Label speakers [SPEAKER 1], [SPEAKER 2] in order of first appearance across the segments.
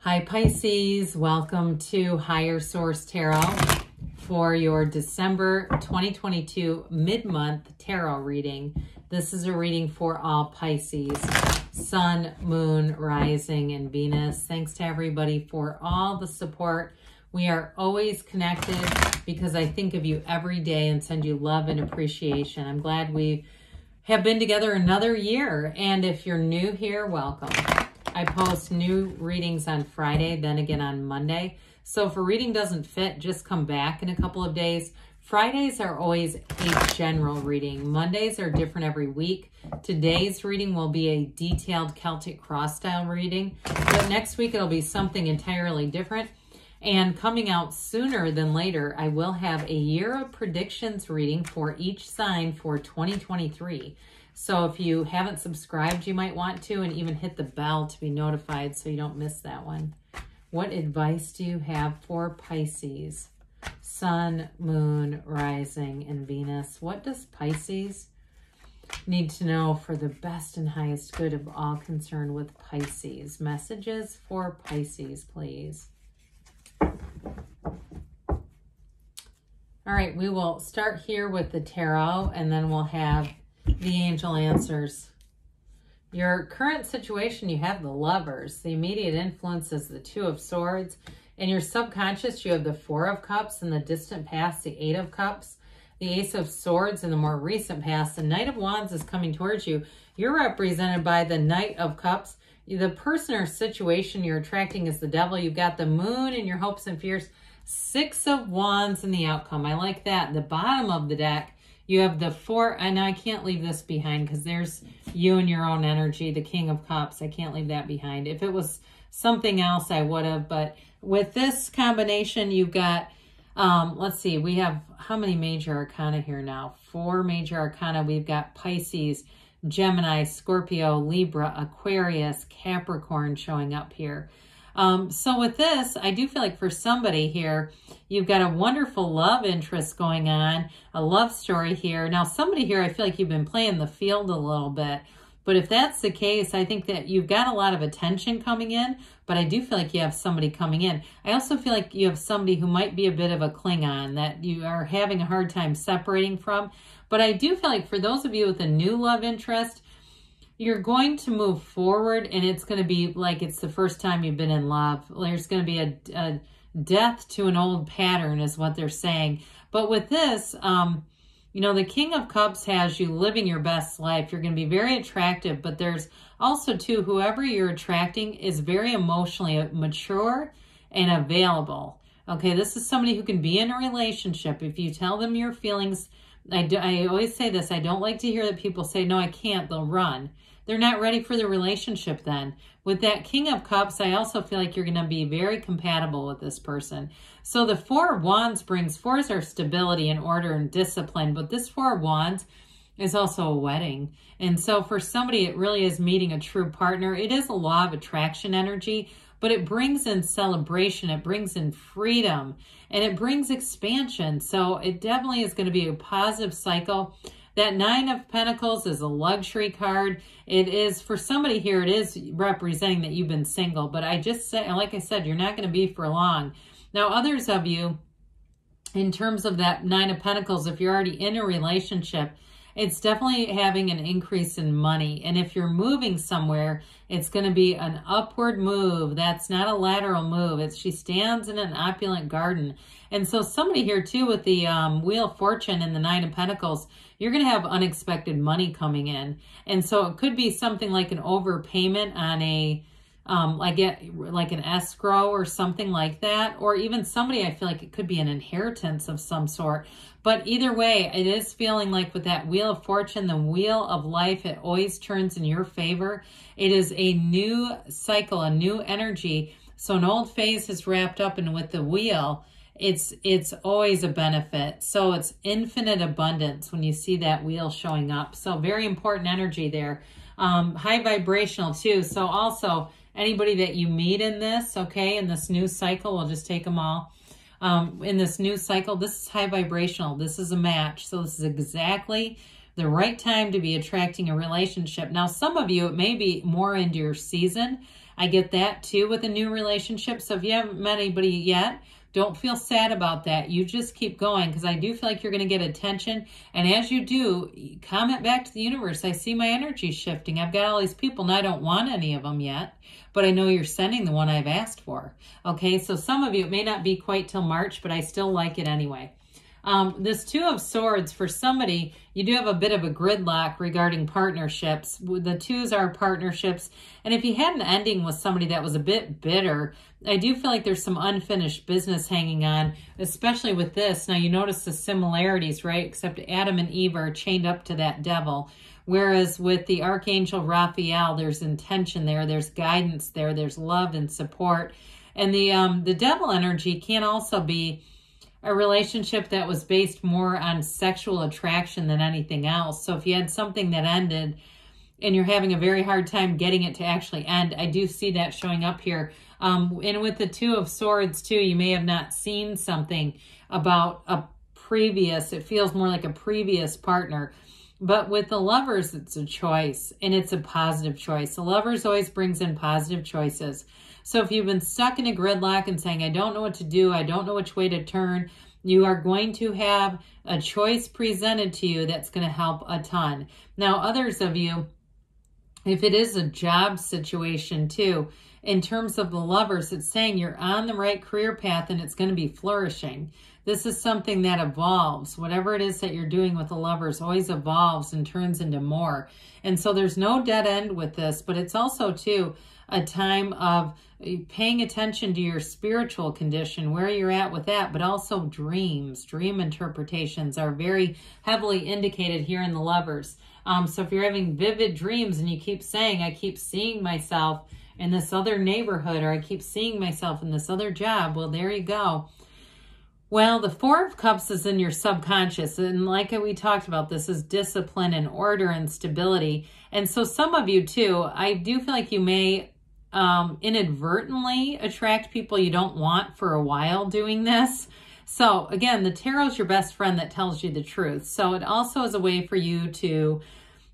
[SPEAKER 1] Hi Pisces, welcome to Higher Source Tarot for your December 2022 mid-month tarot reading. This is a reading for all Pisces, Sun, Moon, Rising, and Venus. Thanks to everybody for all the support. We are always connected because I think of you every day and send you love and appreciation. I'm glad we have been together another year, and if you're new here, welcome. I post new readings on Friday, then again on Monday. So if a reading doesn't fit, just come back in a couple of days. Fridays are always a general reading. Mondays are different every week. Today's reading will be a detailed Celtic cross style reading, but next week it'll be something entirely different. And coming out sooner than later, I will have a year of predictions reading for each sign for 2023. So if you haven't subscribed, you might want to, and even hit the bell to be notified so you don't miss that one. What advice do you have for Pisces? Sun, Moon, Rising, and Venus. What does Pisces need to know for the best and highest good of all concerned with Pisces? Messages for Pisces, please. All right, we will start here with the tarot, and then we'll have the angel answers. Your current situation, you have the Lovers. The immediate influence is the Two of Swords. In your subconscious, you have the Four of Cups. In the distant past, the Eight of Cups. The Ace of Swords in the more recent past. The Knight of Wands is coming towards you. You're represented by the Knight of Cups. The person or situation you're attracting is the Devil. You've got the Moon in your hopes and fears. Six of Wands in the outcome. I like that. The bottom of the deck, you have the Four, and I can't leave this behind because there's you and your own energy, the King of Cups. I can't leave that behind. If it was something else, I would have. But with this combination, you've got, let's see, we have how many major arcana here now? 4 major arcana. We've got Pisces, Gemini, Scorpio, Libra, Aquarius, Capricorn showing up here. So with this, I do feel like for somebody here, you've got a wonderful love interest going on, a love story here. Now, somebody here, I feel like you've been playing the field a little bit. But if that's the case, I think that you've got a lot of attention coming in, but I do feel like you have somebody coming in. I also feel like you have somebody who might be a bit of a Klingon that you are having a hard time separating from. But I do feel like for those of you with a new love interest, you're going to move forward, and it's going to be like it's the first time you've been in love. There's going to be a death to an old pattern is what they're saying. But with this, you know, the King of Cups has you living your best life. You're going to be very attractive, but there's also, too, whoever you're attracting is very emotionally mature and available. Okay, this is somebody who can be in a relationship. If you tell them your feelings, I always say this, I don't like to hear that people say, no, I can't, they'll run. They're not ready for the relationship then. With that King of Cups, I also feel like you're going to be very compatible with this person. So the Four of Wands brings, fours are stability and order and discipline, but this Four of Wands is also a wedding. And so for somebody, it really is meeting a true partner. It is a law of attraction energy, but it brings in celebration, it brings in freedom, and it brings expansion. So it definitely is going to be a positive cycle. That Nine of Pentacles is a luxury card. It is, for somebody here, it is representing that you've been single. But I just say, like I said, you're not going to be for long. Now, others of you, in terms of that Nine of Pentacles, if you're already in a relationship, it's definitely having an increase in money. And if you're moving somewhere, it's going to be an upward move. That's not a lateral move. It's she stands in an opulent garden. And so somebody here too with the Wheel of Fortune and the Nine of Pentacles, you're going to have unexpected money coming in. And so it could be something like an overpayment on a, like an escrow or something like that. Or even somebody, I feel like it could be an inheritance of some sort. But either way, it is feeling like with that Wheel of Fortune, the Wheel of Life, it always turns in your favor. It is a new cycle, a new energy. So an old phase is wrapped up, and with the wheel, it's always a benefit. So it's infinite abundance when you see that wheel showing up. So very important energy there. High vibrational too. So also anybody that you meet in this, okay, in this new cycle, we'll just take them all. In this new cycle, this is high vibrational. This is a match. So this is exactly the right time to be attracting a relationship. Now, some of you, it may be more into your season. I get that too with a new relationship. So if you haven't met anybody yet, don't feel sad about that. You just keep going, because I do feel like you're going to get attention. And as you do, comment back to the universe. I see my energy shifting. I've got all these people and I don't want any of them yet, but I know you're sending the one I've asked for. Okay, so some of you, it may not be quite till March, but I still like it anyway. This Two of Swords, for somebody, you do have a bit of a gridlock regarding partnerships. The twos are partnerships. And if you had an ending with somebody that was a bit bitter, I do feel like there's some unfinished business hanging on, especially with this. Now, you notice the similarities, right? Except Adam and Eve are chained up to that devil. Whereas with the Archangel Raphael, there's intention there, there's guidance there, there's love and support. And the devil energy can also be a relationship that was based more on sexual attraction than anything else. So if you had something that ended and you're having a very hard time getting it to actually end, I do see that showing up here. And with the Two of Swords too, you may have not seen something about a previous, it feels more like a previous partner. But with the Lovers, it's a choice, and it's a positive choice. The Lovers always brings in positive choices. So if you've been stuck in a gridlock and saying, I don't know what to do, I don't know which way to turn, you are going to have a choice presented to you that's going to help a ton. Now, others of you, if it is a job situation too, in terms of the Lovers, it's saying you're on the right career path and it's going to be flourishing. This is something that evolves. Whatever it is that you're doing with the Lovers always evolves and turns into more. And so there's no dead end with this, but it's also too a time of paying attention to your spiritual condition, where you're at with that, but also dreams. Dream interpretations are very heavily indicated here in the Lovers. So if you're having vivid dreams and you keep saying, I keep seeing myself in this other neighborhood, or I keep seeing myself in this other job, well, there you go. Well, the Four of Cups is in your subconscious. And like we talked about, this is discipline and order and stability. And so some of you too, I do feel like you may inadvertently attract people you don't want for a while doing this. So again, the tarot is your best friend that tells you the truth. So it also is a way for you to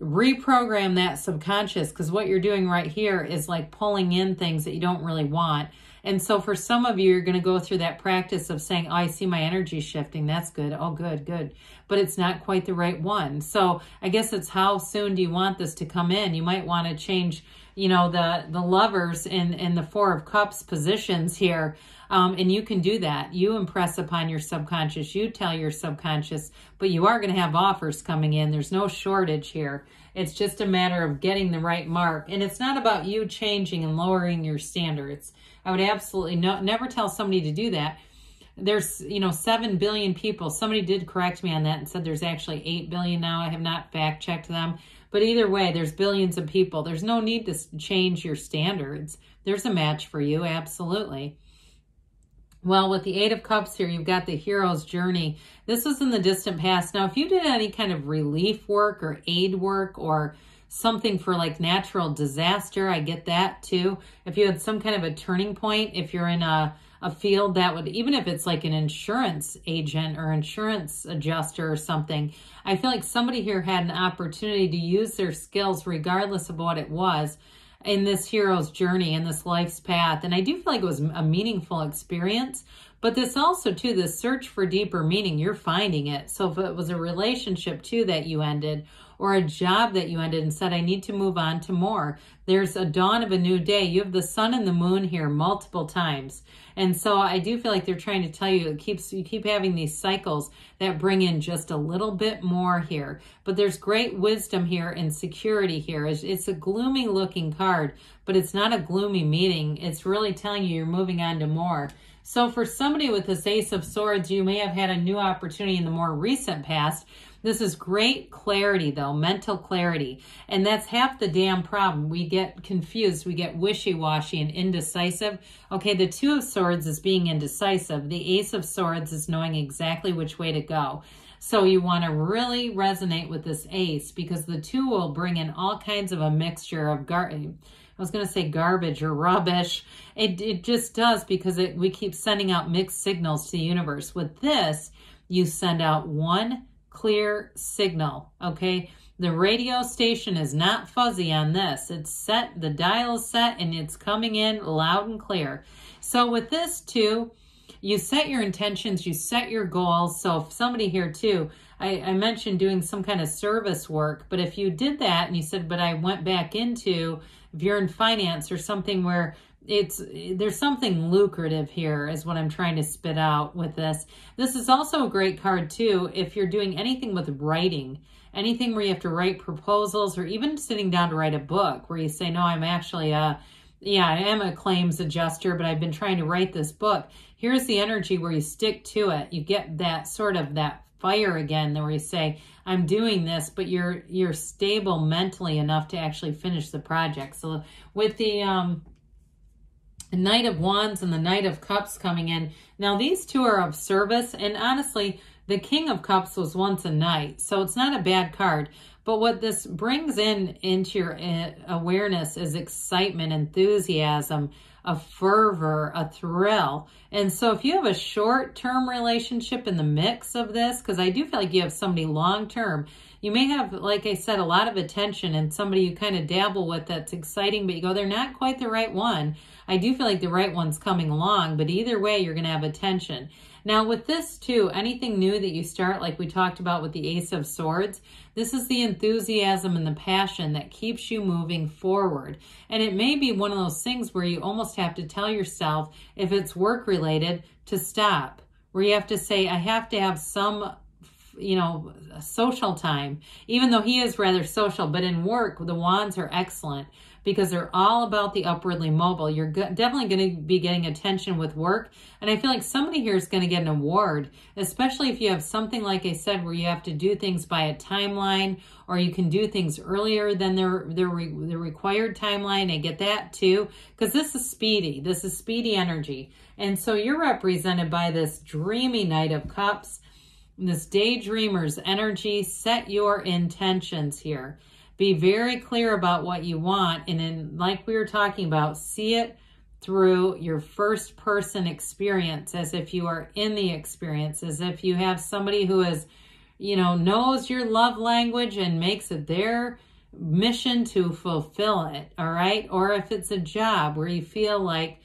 [SPEAKER 1] reprogram that subconscious, because what you're doing right here is like pulling in things that you don't really want. And so for some of you, you're going to go through that practice of saying, oh, I see my energy shifting. That's good. Oh, good, good. But it's not quite the right one. So I guess it's how soon do you want this to come in? You might want to change, you know, the Lovers in the Four of Cups positions here. And you can do that. You impress upon your subconscious. You tell your subconscious, but you are going to have offers coming in. There's no shortage here. It's just a matter of getting the right mark. And it's not about you changing and lowering your standards. I would absolutely never tell somebody to do that. There's, 7 billion people. Somebody did correct me on that and said there's actually 8 billion now. I have not fact checked them. But either way, there's billions of people. There's no need to change your standards. There's a match for you, absolutely. Well, with the Eight of Cups here, you've got the hero's journey. This is in the distant past. Now, if you did any kind of relief work or aid work or something for like natural disaster, I get that too. If you had some kind of a turning point, if you're in a field that would, even if it's like an insurance agent or insurance adjuster or something, I feel like somebody here had an opportunity to use their skills regardless of what it was in this hero's journey, in this life's path. And I do feel like it was a meaningful experience, but this also too, this search for deeper meaning, you're finding it. So if it was a relationship too that you ended, or a job that you ended and said, I need to move on to more, there's a dawn of a new day. You have the sun and the moon here multiple times. And so I do feel like they're trying to tell you, you keep having these cycles that bring in just a little bit more here. But there's great wisdom here and security here. It's a gloomy looking card, but it's not a gloomy meaning. It's really telling you you're moving on to more. So for somebody with this Ace of Swords, you may have had a new opportunity in the more recent past. This is great clarity, though, mental clarity. And that's half the damn problem. We get confused. We get wishy-washy and indecisive. Okay, the Two of Swords is being indecisive. The Ace of Swords is knowing exactly which way to go. So you want to really resonate with this ace, because the two will bring in all kinds of a mixture of I was going to say garbage or rubbish. It just does, because we keep sending out mixed signals to the universe. With this, you send out one clear signal, okay? The radio station is not fuzzy on this. It's set, the dial is set, and it's coming in loud and clear. So with this too, you set your intentions, you set your goals. So if somebody here too, I mentioned doing some kind of service work, but if you did that and you said, but I went back into, if you're in finance or something where there's something lucrative here is what I'm trying to spit out with this. This is also a great card too if you're doing anything with writing, anything where you have to write proposals, or even sitting down to write a book where you say, no, I'm actually I am a claims adjuster, but I've been trying to write this book. Here's the energy where you stick to it. You get that sort of that fire again, where you say, I'm doing this, but you're stable mentally enough to actually finish the project. So with the Knight of Wands and the Knight of Cups coming in, now these two are of service, and honestly, the King of Cups was once a knight, so it's not a bad card. But what this brings into your awareness is excitement, enthusiasm, a fervor, a thrill. And so if you have a short-term relationship in the mix of this, because I do feel like you have somebody long-term, you may have, like I said, a lot of attention and somebody you kind of dabble with that's exciting, but you go, they're not quite the right one. I do feel like the right one's coming along, but either way, you're going to have attention. Now with this too, anything new that you start, like we talked about with the Ace of Swords, this is the enthusiasm and the passion that keeps you moving forward. And it may be one of those things where you almost have to tell yourself, if it's work related, to stop. Where you have to say, I have to have some, social time, even though he is rather social. But in work, the wands are excellent because they're all about the upwardly mobile. You're definitely going to be getting attention with work. And I feel like somebody here is going to get an award, especially if you have something, like I said, where you have to do things by a timeline, or you can do things earlier than the required timeline. I get that too, because this is speedy. This is speedy energy. And so you're represented by this dreamy Knight of Cups, this daydreamer's energy. Set your intentions here. Be very clear about what you want. And then, like we were talking about, see it through your first person experience, as if you are in the experience, as if you have somebody who is, knows your love language and makes it their mission to fulfill it. All right. Or if it's a job where you feel like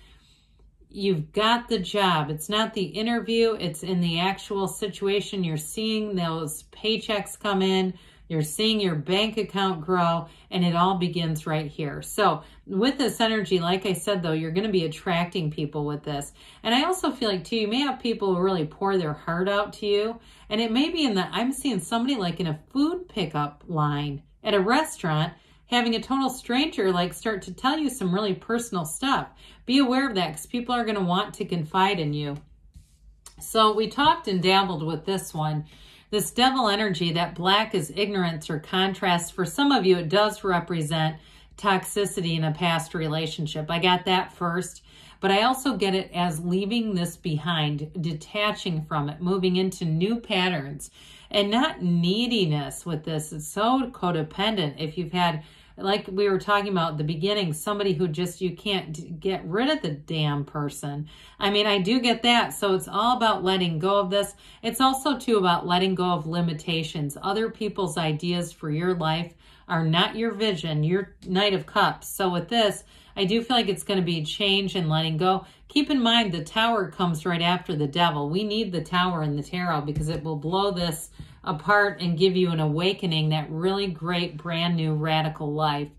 [SPEAKER 1] you've got the job, it's not the interview, it's in the actual situation. You're seeing those paychecks come in. You're seeing your bank account grow, and it all begins right here. So with this energy, like I said, though, you're going to be attracting people with this. And I also feel like, too, you may have people who really pour their heart out to you. And it may be I'm seeing somebody like in a food pickup line at a restaurant, having a total stranger like start to tell you some really personal stuff. Be aware of that, because people are going to want to confide in you. So we talked and dabbled with this one. This devil energy, that black is ignorance or contrast. For some of you, it does represent toxicity in a past relationship. I got that first, but I also get it as leaving this behind, detaching from it, moving into new patterns, and not neediness with this. It's so codependent. If you've had, like we were talking about at the beginning, somebody who just, you can't get rid of the damn person. I mean, I do get that. So it's all about letting go of this. It's also too about letting go of limitations. Other people's ideas for your life are not your vision, your Knight of Cups. So with this, I do feel like it's going to be change and letting go. Keep in mind, the Tower comes right after the Devil. We need the Tower in the tarot because it will blow this apart and give you an awakening, that really great brand new radical life.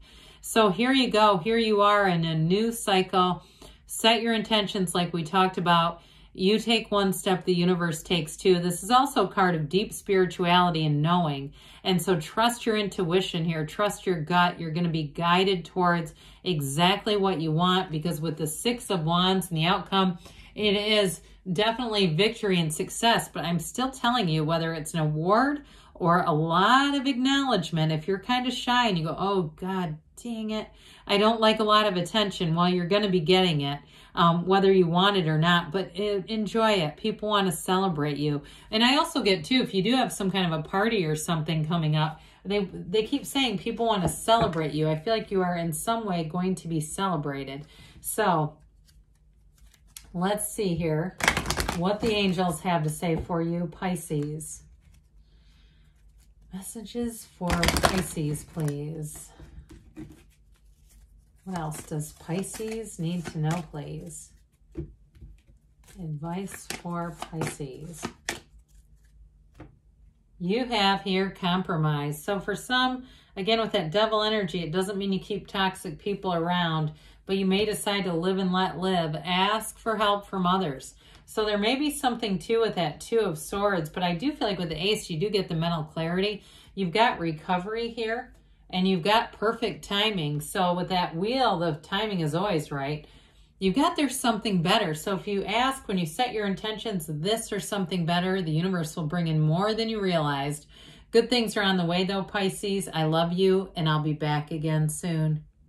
[SPEAKER 1] So here you go. Here you are in a new cycle. Set your intentions like we talked about. You take one step, the universe takes two. This is also a card of deep spirituality and knowing. And so trust your intuition here. Trust your gut. You're going to be guided towards exactly what you want, because with the Six of Wands and the outcome, it is definitely victory and success. But I'm still telling you, whether it's an award or a lot of acknowledgement, if you're kind of shy and you go, oh, God, dang it, I don't like a lot of attention, well, you're going to be getting it, whether you want it or not. But enjoy it. People want to celebrate you. And I also get, too, if you do have some kind of a party or something coming up, they keep saying people want to celebrate you. I feel like you are in some way going to be celebrated. So let's see here what the angels have to say for you, Pisces. Messages for Pisces, please. What else does Pisces need to know, please? Advice for Pisces. You have here compromise. So for some, again, with that devil energy, it doesn't mean you keep toxic people around, but you may decide to live and let live. Ask for help from others. So there may be something too with that Two of Swords, but I do feel like with the Ace, you do get the mental clarity. You've got recovery here, and you've got perfect timing. So with that Wheel, the timing is always right. You've got there's something better. So if you ask, when you set your intentions, this or something better, the universe will bring in more than you realized. Good things are on the way though, Pisces. I love you, and I'll be back again soon.